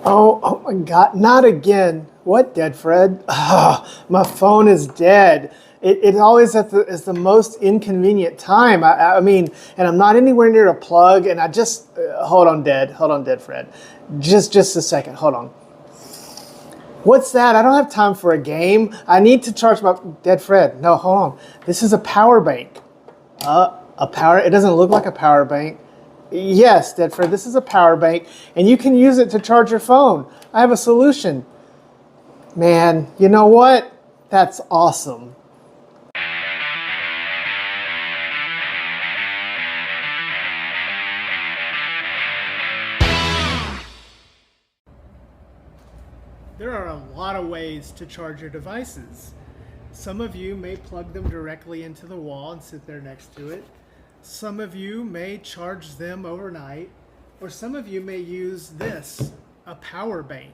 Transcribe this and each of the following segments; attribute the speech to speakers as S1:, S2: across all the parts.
S1: Oh my God, not again. What, dead Fred? My phone is dead. It always is the most inconvenient time. I mean, and I'm not anywhere near a plug, and I just, hold on, dead Fred. Just a second, hold on. What's that? I don't have time for a game. I need to charge my, dead Fred. No, hold on. This is a power bank. It doesn't look like a power bank. Yes, dead Fred, this is a power bank, and you can use it to charge your phone. I have a solution. Man, you know what? That's awesome. There are a lot of ways to charge your devices. Some of you may plug them directly into the wall and sit there next to it. Some of you may charge them overnight, or some of you may use this, a power bank.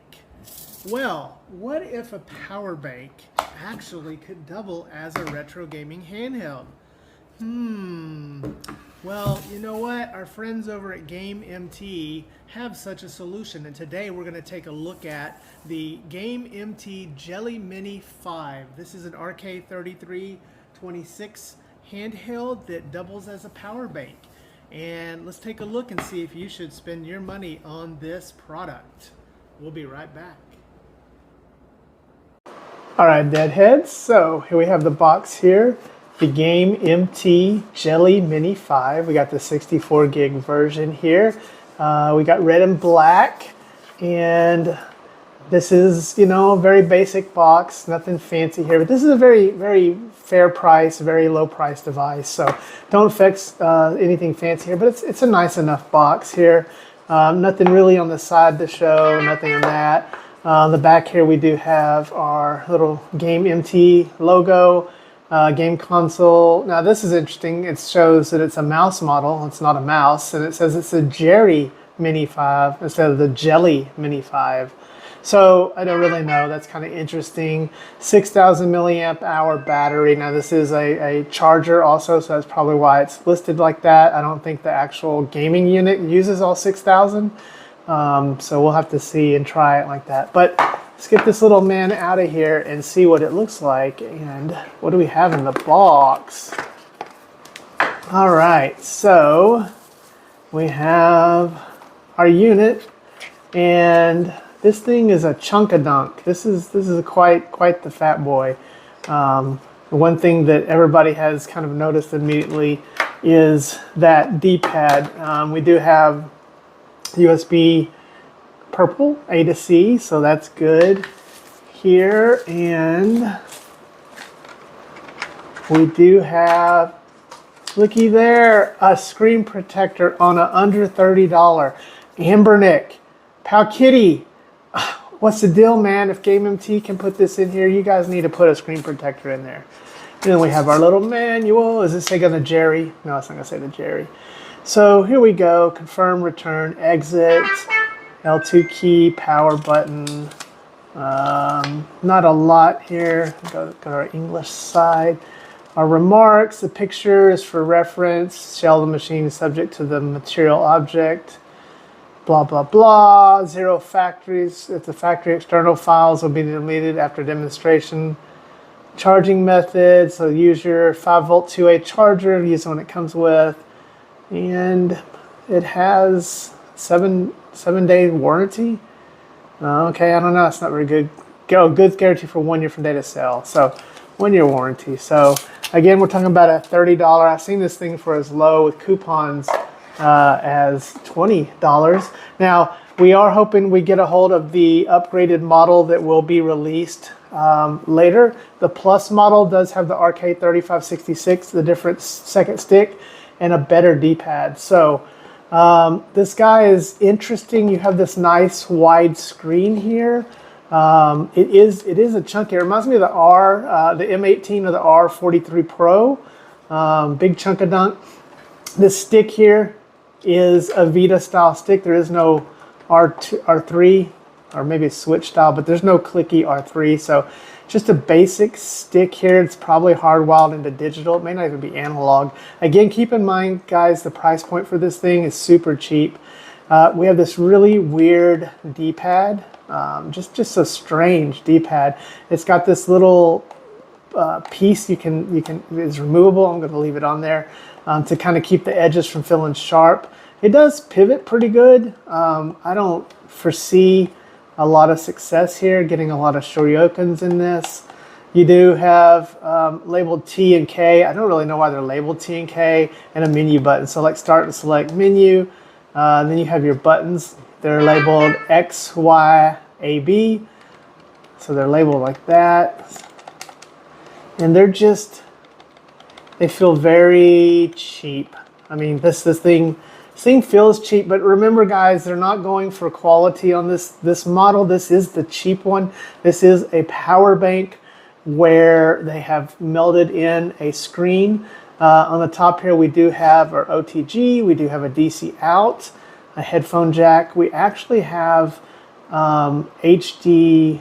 S1: Well, what if a power bank actually could double as a retro gaming handheld? Well, you know what? Our friends over at Gamemt have such a solution, and today we're going to take a look at the Gamemt Jellymini 5. This is an RK3326 handheld that doubles as a power bank. And let's take a look and see if you should spend your money on this product. We'll be right back. All right, deadheads, so here we have the box here, the Gamemt Jellymini 5. We got the 64 gig version here. We got red and black, and this is, you know, a very basic box, nothing fancy here, but this is a very, very fair price, very low price device, so don't fix anything fancy here, but it's a nice enough box here. Nothing really on the side to show, nothing on that. On the back here we do have our little Gamemt logo, game console. Now this is interesting, it shows that it's a mouse model, it's not a mouse, and it says it's a Jellymini 5 instead of the Jellymini 5. So I don't really know, that's kind of interesting. 6,000 milliamp hour battery. Now this is a charger also, so that's probably why it's listed like that. I don't think the actual gaming unit uses all 6,000. So we'll have to see and try it like that. But let's get this little man out of here and see what it looks like. And what do we have in the box? All right, so we have our unit, and this thing is a chunk-a-dunk. This is quite the fat boy. The one thing that everybody has kind of noticed immediately is that D-pad. We do have USB purple A to C, so that's good here. And we do have, looky there, a screen protector on a under $30 AYRJGF. Powkitty. What's the deal, man? If Gamemt can put this in here, you guys need to put a screen protector in there. And then we have our little manual. Is this say on the Jerry? No, it's not going to say the Jerry. So here we go. Confirm, return, exit, L2 key, power button. Not a lot here. Go to our English side. Our remarks, the picture is for reference. Shell the machine is subject to the material object. Blah, blah, blah. Zero factories. If the factory external files will be deleted after demonstration. Charging method. So use your 5-volt 2A charger. Use the one it comes with. And it has seven-day warranty. Okay, I don't know. It's not very good. Goods guarantee for 1 year from day to sell. So 1 year warranty. So again, we're talking about a $30. I've seen this thing for as low with coupons as $20. Now, we are hoping we get a hold of the upgraded model that will be released later. The Plus model does have the RK3566, the different second stick, and a better D-pad. So this guy is interesting. You have this nice wide screen here. It is a chunky. It reminds me of the the M18 or the R43 Pro. Big chunk of dunk. This stick here is a Vita style stick. There is no R3, or maybe a Switch style, but there's no clicky R3. So just a basic stick here. It's probably hardwired into digital. It may not even be analog. Again, keep in mind, guys, the price point for this thing is super cheap. We have this really weird D-pad, just a strange D-pad. It's got this little piece it's removable. I'm going to leave it on there to kind of keep the edges from feeling sharp. It does pivot pretty good. I don't foresee a lot of success here, getting a lot of shoryokens in this. You do have labeled T and K. I don't really know why they're labeled T and K, and a menu button. So like start and select menu. Then you have your buttons. They're labeled X, Y, A, B. So they're labeled like that. And they feel very cheap. I mean, this thing feels cheap, but remember guys, they're not going for quality on this model. This is the cheap one. This is a power bank where they have melded in a screen. On the top here, we do have our OTG, we do have a DC out, a headphone jack. We actually have HD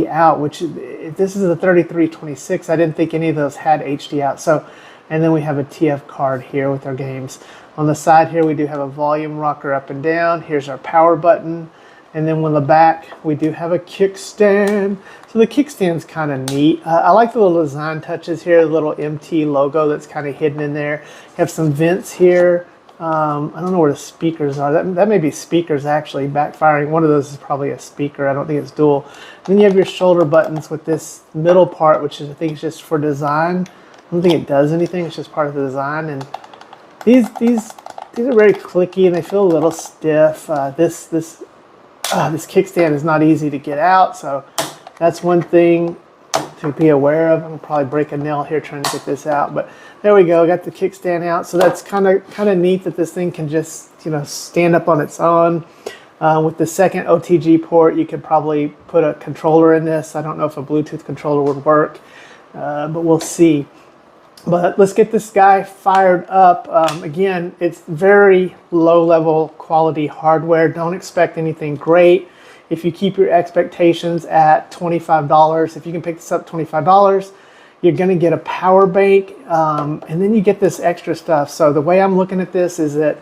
S1: out, which this is a 3326. I didn't think any of those had HD out. So, and then we have a TF card here with our games. On the side here, we do have a volume rocker up and down. Here's our power button. And then on the back, we do have a kickstand. So the kickstand's kind of neat. I like the little design touches here, the little MT logo that's kind of hidden in there. You have some vents here. I don't know where the speakers are. That may be speakers actually backfiring. One of those is probably a speaker. I don't think it's dual. And then you have your shoulder buttons with this middle part, which is, I think, is just for design. I don't think it does anything. It's just part of the design. And these are very clicky and they feel a little stiff. This kickstand is not easy to get out, so that's one thing to be aware of. I'm gonna probably break a nail here trying to get this out, but there we go. Got the kickstand out, so that's kind of neat that this thing can just stand up on its own. With the second OTG port, you could probably put a controller in this. I don't know if a Bluetooth controller would work, but we'll see. But let's get this guy fired up. Again, it's very low-level quality hardware. Don't expect anything great. If you keep your expectations at $25, if you can pick this up $25, you're going to get a power bank, and then you get this extra stuff. So the way I'm looking at this is that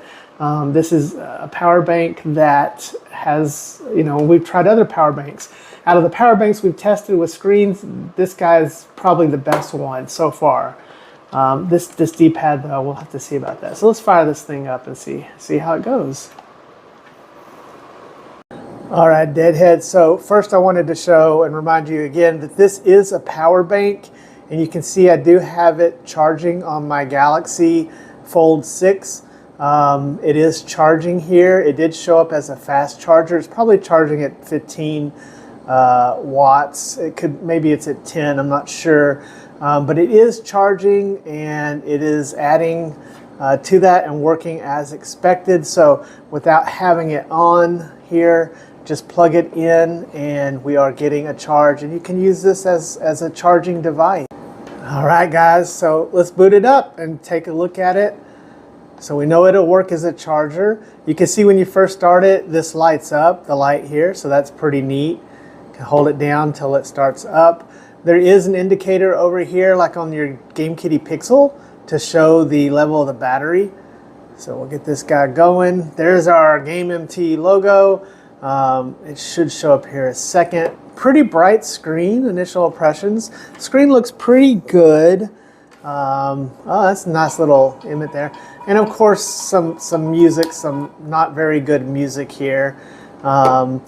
S1: this is a power bank that has, we've tried other power banks. Out of the power banks we've tested with screens, this guy is probably the best one so far. This D-pad though, we'll have to see about that. So let's fire this thing up and see how it goes. All right, Deadhead. So first I wanted to show and remind you again that this is a power bank, and you can see I do have it charging on my Galaxy Fold 6. It is charging here. It did show up as a fast charger. It's probably charging at 15 watts. Maybe it's at 10, I'm not sure. But it is charging and it is adding to that and working as expected. So without having it on here, just plug it in and we are getting a charge, and you can use this as a charging device. All right guys, so let's boot it up and take a look at it. So we know it'll work as a charger. You can see when you first start it, this lights up, the light here, so that's pretty neat. You can hold it down till it starts up. There is an indicator over here, like on your GameKitty Pixel, to show the level of the battery. So we'll get this guy going. There's our Gamemt logo. It should show up here a second. Pretty bright screen, initial impressions. The screen looks pretty good. Oh, that's a nice little image there. And of course, some music, some not very good music here. And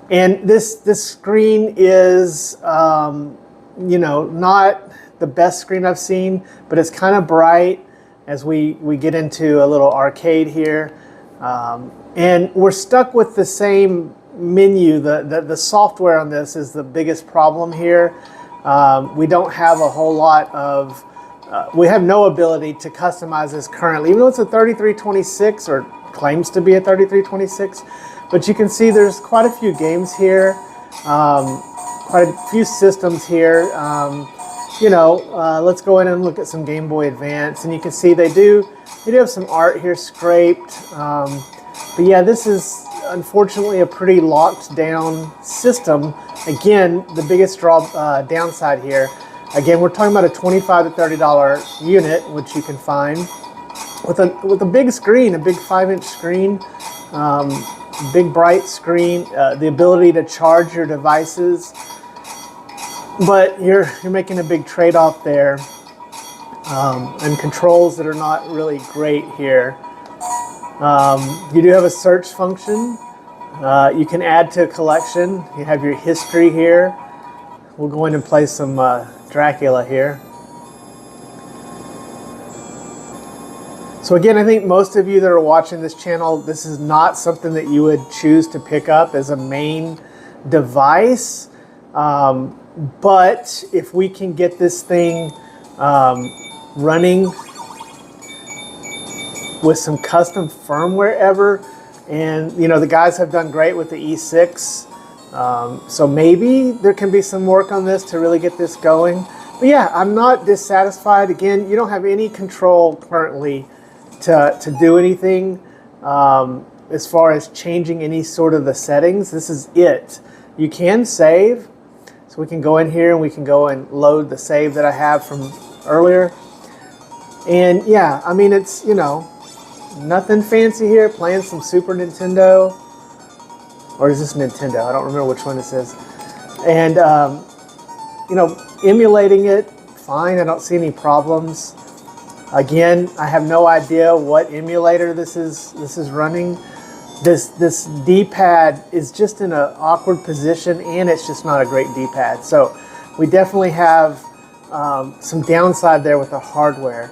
S1: this screen is, not the best screen I've seen, but it's kind of bright as we get into a little arcade here. And we're stuck with the same menu. The software on this is the biggest problem here. We don't have a whole lot of, we have no ability to customize this currently, even though it's a 3326 or claims to be a 3326. But you can see there's quite a few games here, quite a few systems here. Let's go in and look at some Game Boy Advance, and you can see they do have some art here scraped. But yeah, this is unfortunately a pretty locked down system. Again, the biggest downside here, again, we're talking about a $25 to $30 unit, which you can find. with a big screen, a big 5-inch screen, big bright screen, the ability to charge your devices. But you're making a big trade-off there, and controls that are not really great here. You do have a search function. You can add to a collection. You have your history here. We'll go in and play some Dracula here. So again, I think most of you that are watching this channel, this is not something that you would choose to pick up as a main device. But if we can get this thing running with some custom firmware ever, and you know, the guys have done great with the E6, so maybe there can be some work on this to really get this going. But yeah, I'm not dissatisfied. Again, you don't have any control currently to do anything as far as changing any sort of the settings. This is it. You can save, so we can go in here and we can go and load the save that I have from earlier. And yeah, I mean, it's, you know, nothing fancy here. Playing some Super Nintendo, or is this Nintendo? I don't remember which one this is. And you know, emulating it, fine. I don't see any problems. Again, I have no idea what emulator this is running. This D-pad is just in an awkward position, and it's just not a great D-pad. So we definitely have some downside there with the hardware.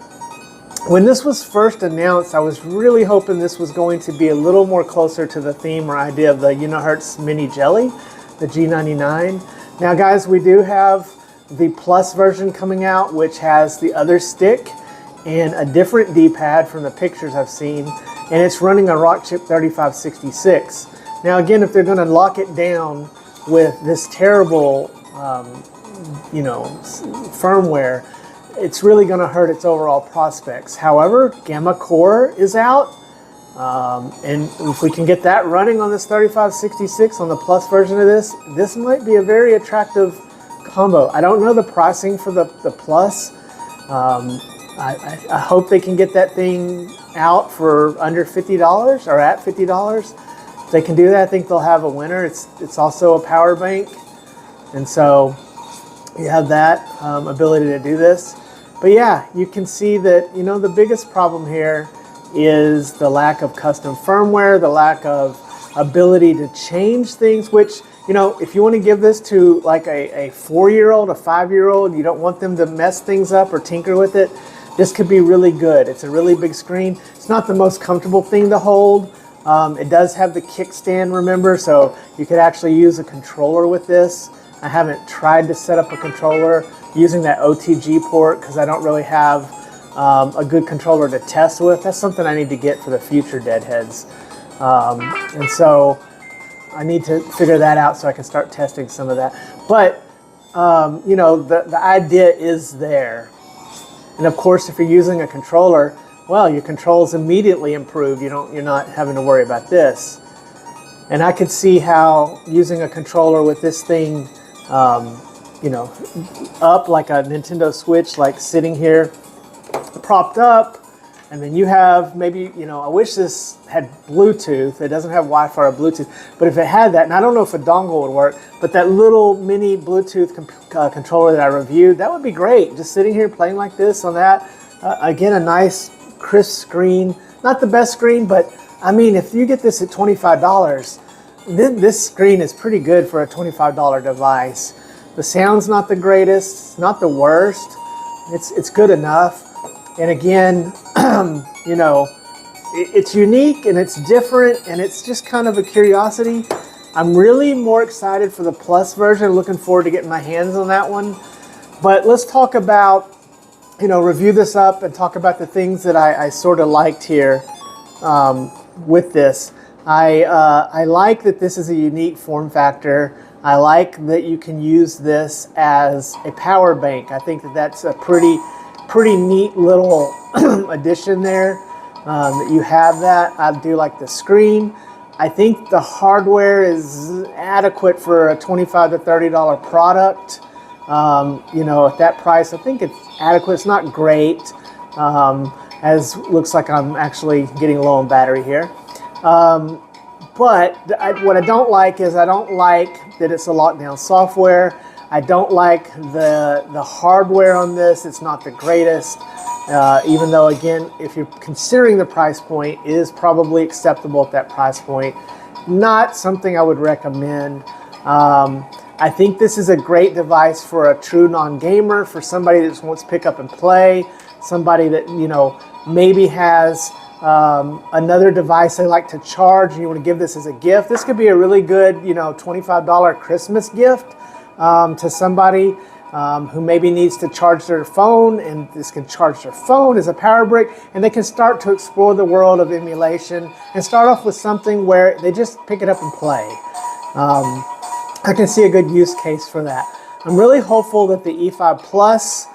S1: When this was first announced, I was really hoping this was going to be a little more closer to the theme or idea of the Unihertz Mini Jelly, the G99. Now guys, we do have the Plus version coming out, which has the other stick and a different D-pad from the pictures I've seen, and it's running a Rockchip 3566. Now again, if they're going to lock it down with this terrible, you know, firmware, it's really going to hurt its overall prospects. However, Gamma Core is out, and if we can get that running on this 3566 on the Plus version of this, this might be a very attractive combo. I don't know the pricing for the Plus. I hope they can get that thing out for under $50 or at $50. If they can do that, I think they'll have a winner. It's also a power bank, and so you have that ability to do this. But yeah, you can see that, you know, the biggest problem here is the lack of custom firmware, the lack of ability to change things, which, you know, if you want to give this to like a 4-year-old, a 5-year-old, you don't want them to mess things up or tinker with it, this could be really good. It's a really big screen. It's not the most comfortable thing to hold. It does have the kickstand, remember, so you could actually use a controller with this. I haven't tried to set up a controller using that OTG port because I don't really have a good controller to test with. That's something I need to get for the future Deadheads. And so I need to figure that out so I can start testing some of that. But, you know, the idea is there. And of course, if you're using a controller, well, your controls immediately improve. You're not having to worry about this. And I could see how using a controller with this thing, you know, up like a Nintendo Switch, like sitting here, propped up, and then you have maybe, you know, I wish this had Bluetooth. It doesn't have Wi-Fi or Bluetooth, but if it had that, and I don't know if a dongle would work, but that little mini Bluetooth controller that I reviewed, that would be great. Just sitting here playing like this on that. Again, a nice crisp screen. Not the best screen, but I mean, if you get this at $25, this screen is pretty good for a $25 device. The sound's not the greatest, it's not the worst. It's good enough. And again, you know, it's unique and it's different and it's just kind of a curiosity. I'm really more excited for the Plus version, looking forward to getting my hands on that one. But let's talk about, you know, review this up and talk about the things that I sort of liked here with this. I like that this is a unique form factor. I like that you can use this as a power bank. I think that that's a pretty neat little addition there, that you have that. I do like the screen. I think the hardware is adequate for a $25 to $30 product. You know, at that price, I think it's adequate. It's not great. as looks like I'm actually getting low on battery here. But what I don't like is I don't like that it's a lockdown software. I don't like the hardware on this. It's not the greatest. Even though, again, if you're considering the price point, it is probably acceptable at that price point. Not something I would recommend. I think this is a great device for a true non-gamer, for somebody that just wants to pick up and play, somebody that, you know, maybe has another device they like to charge and you want to give this as a gift. This could be a really good, you know, $25 Christmas gift to somebody who maybe needs to charge their phone, and this can charge their phone as a power brick, and they can start to explore the world of emulation and start off with something where they just pick it up and play. I can see a good use case for that. I'm really hopeful that the E5 Plus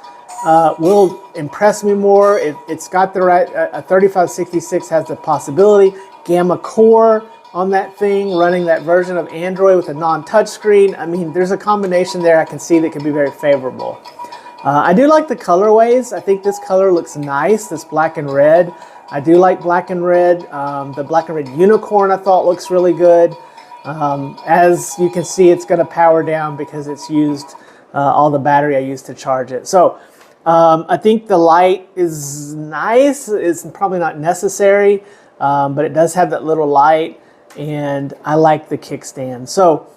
S1: will impress me more. It's got the right, a 3566 has the possibility. Gamma Core on that thing, running that version of Android with a non-touch screen. I mean, there's a combination there I can see that could be very favorable. I do like the colorways. I think this color looks nice, this black and red. I do like black and red. The black and red unicorn I thought looks really good. As you can see, it's going to power down because it's used all the battery I used to charge it. So I think the light is nice. It's probably not necessary, but it does have that little light, and I like the kickstand. So,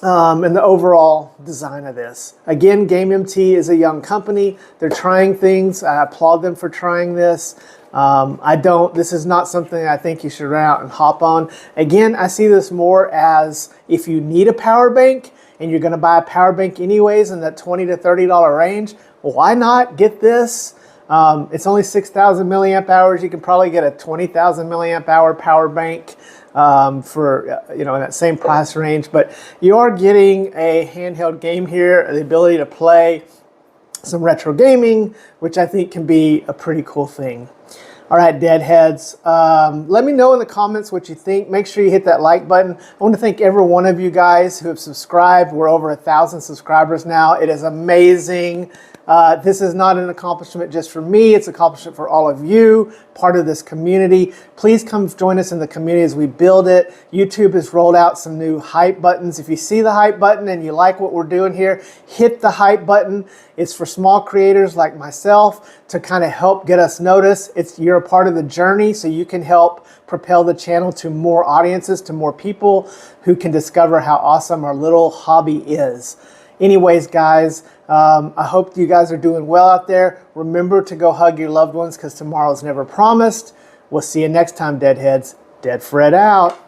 S1: and the overall design of this. Again, Gamemt is a young company. They're trying things. I applaud them for trying this. This is not something I think you should run out and hop on. Again, I see this more as if you need a power bank and you're going to buy a power bank anyways in that $20 to $30 range, well, why not get this? It's only 6,000 milliamp hours. You can probably get a 20,000 milliamp hour power bank for, you know, in that same price range. But you are getting a handheld game here, the ability to play some retro gaming, which I think can be a pretty cool thing. All right, Deadheads, let me know in the comments what you think. Make sure you hit that like button. I want to thank every one of you guys who have subscribed. We're over 1,000 subscribers now. It is amazing. This is not an accomplishment just for me. It's an accomplishment for all of you, part of this community. Please come join us in the community as we build it. YouTube has rolled out some new hype buttons. If you see the hype button and you like what we're doing here, hit the hype button. It's for small creators like myself to kind of help get us noticed. You're a part of the journey, so you can help propel the channel to more audiences, to more people who can discover how awesome our little hobby is. Anyways, guys, I hope you guys are doing well out there. Remember to go hug your loved ones, because tomorrow's never promised. We'll see you next time, Deadheads. Dead Fred out.